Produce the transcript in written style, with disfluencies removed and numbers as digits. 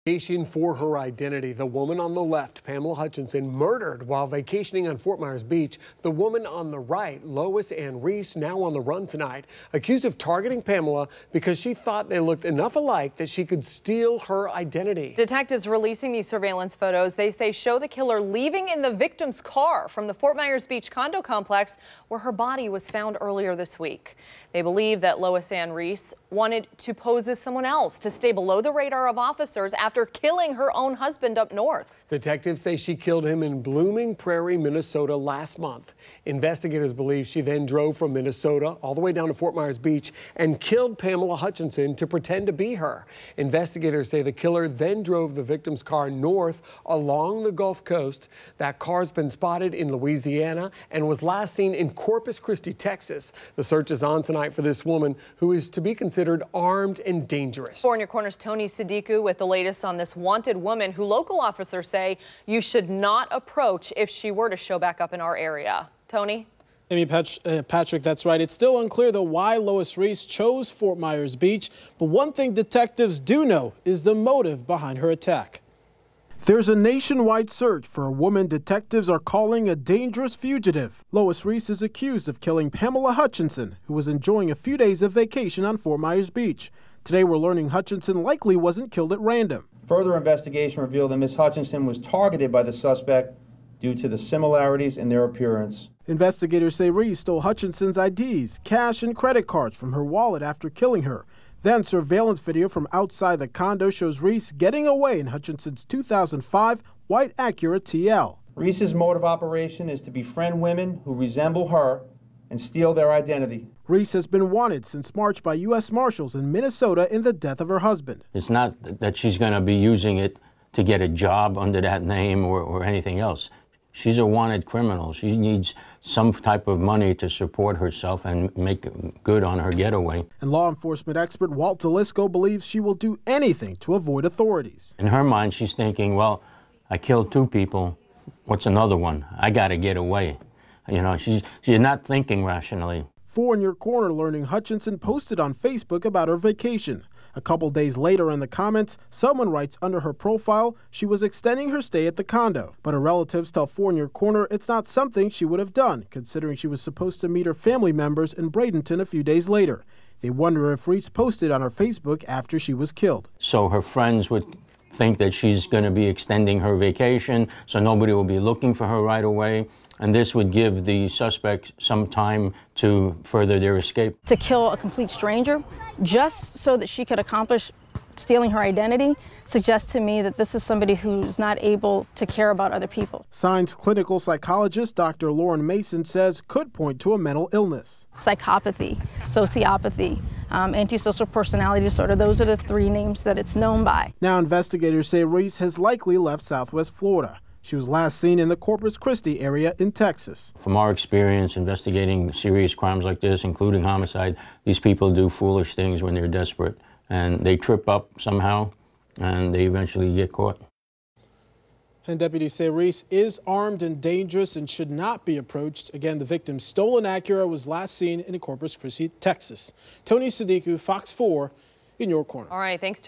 For her identity. The woman on the left, Pamela Hutchinson, murdered while vacationing on Fort Myers Beach. The woman on the right, Lois Ann Reese, now on the run tonight, accused of targeting Pamela because she thought they looked enough alike that she could steal her identity. Detectives releasing these surveillance photos, they say, show the killer leaving in the victim's car from the Fort Myers Beach condo complex where her body was found earlier this week. They believe that Lois Ann Reese wanted to pose as someone else to stay below the radar of officers after killing her own husband up north. Detectives say she killed him in Blooming Prairie, Minnesota last month. Investigators believe she then drove from Minnesota all the way down to Fort Myers Beach and killed Pamela Hutchinson to pretend to be her. Investigators say the killer then drove the victim's car north along the Gulf Coast. That car's been spotted in Louisiana and was last seen in Corpus Christi, Texas. The search is on tonight for this woman who is to be considered armed and dangerous. 4 in Your Corner's Tony Sadiku with the latest on this wanted woman who local officers say you should not approach if she were to show back up in our area. Tony? Amy, Patrick, that's right. It's still unclear, though, why Lois Reese chose Fort Myers Beach. But one thing detectives do know is the motive behind her attack. There's a nationwide search for a woman detectives are calling a dangerous fugitive. Lois Reese is accused of killing Pamela Hutchinson, who was enjoying a few days of vacation on Fort Myers Beach. Today, we're learning Hutchinson likely wasn't killed at random. Further investigation revealed that Ms. Hutchinson was targeted by the suspect due to the similarities in their appearance. Investigators say Reese stole Hutchinson's IDs, cash, and credit cards from her wallet after killing her. Then surveillance video from outside the condo shows Reese getting away in Hutchinson's 2005 white Acura TL. Reese's mode of operation is to befriend women who resemble her and steal their identity. Reese has been wanted since March by U.S. Marshals in Minnesota in the death of her husband. It's not that she's going to be using it to get a job under that name or anything else. She's a wanted criminal. She needs some type of money to support herself and make good on her getaway. And law enforcement expert Walt Delisco believes she will do anything to avoid authorities. In her mind, she's thinking, well, I killed 2 people. What's another one? I got to get away. You know, she's not thinking rationally. 4 in Your Corner learning Hutchinson posted on Facebook about her vacation. A couple days later in the comments, someone writes under her profile she was extending her stay at the condo. But her relatives tell 4 in Your Corner it's not something she would have done, considering she was supposed to meet her family members in Bradenton a few days later. They wonder if Reese posted on her Facebook after she was killed. So her friends would think that she's going to be extending her vacation, so nobody will be looking for her right away. And this would give the suspect some time to further their escape. To kill a complete stranger just so that she could accomplish stealing her identity suggests to me that this is somebody who's not able to care about other people. Signs clinical psychologist Dr. Lauren Mason says could point to a mental illness. Psychopathy, sociopathy, antisocial personality disorder, those are the 3 names that it's known by. Now investigators say Reese has likely left Southwest Florida. She was last seen in the Corpus Christi area in Texas. From our experience investigating serious crimes like this, including homicide, these people do foolish things when they're desperate, and they trip up somehow, and they eventually get caught. And deputies say Reese is armed and dangerous and should not be approached. Again, the victim's stolen Acura was last seen in Corpus Christi, Texas. Tony Sadiku, Fox 4 in Your Corner. All right, thanks, Tony.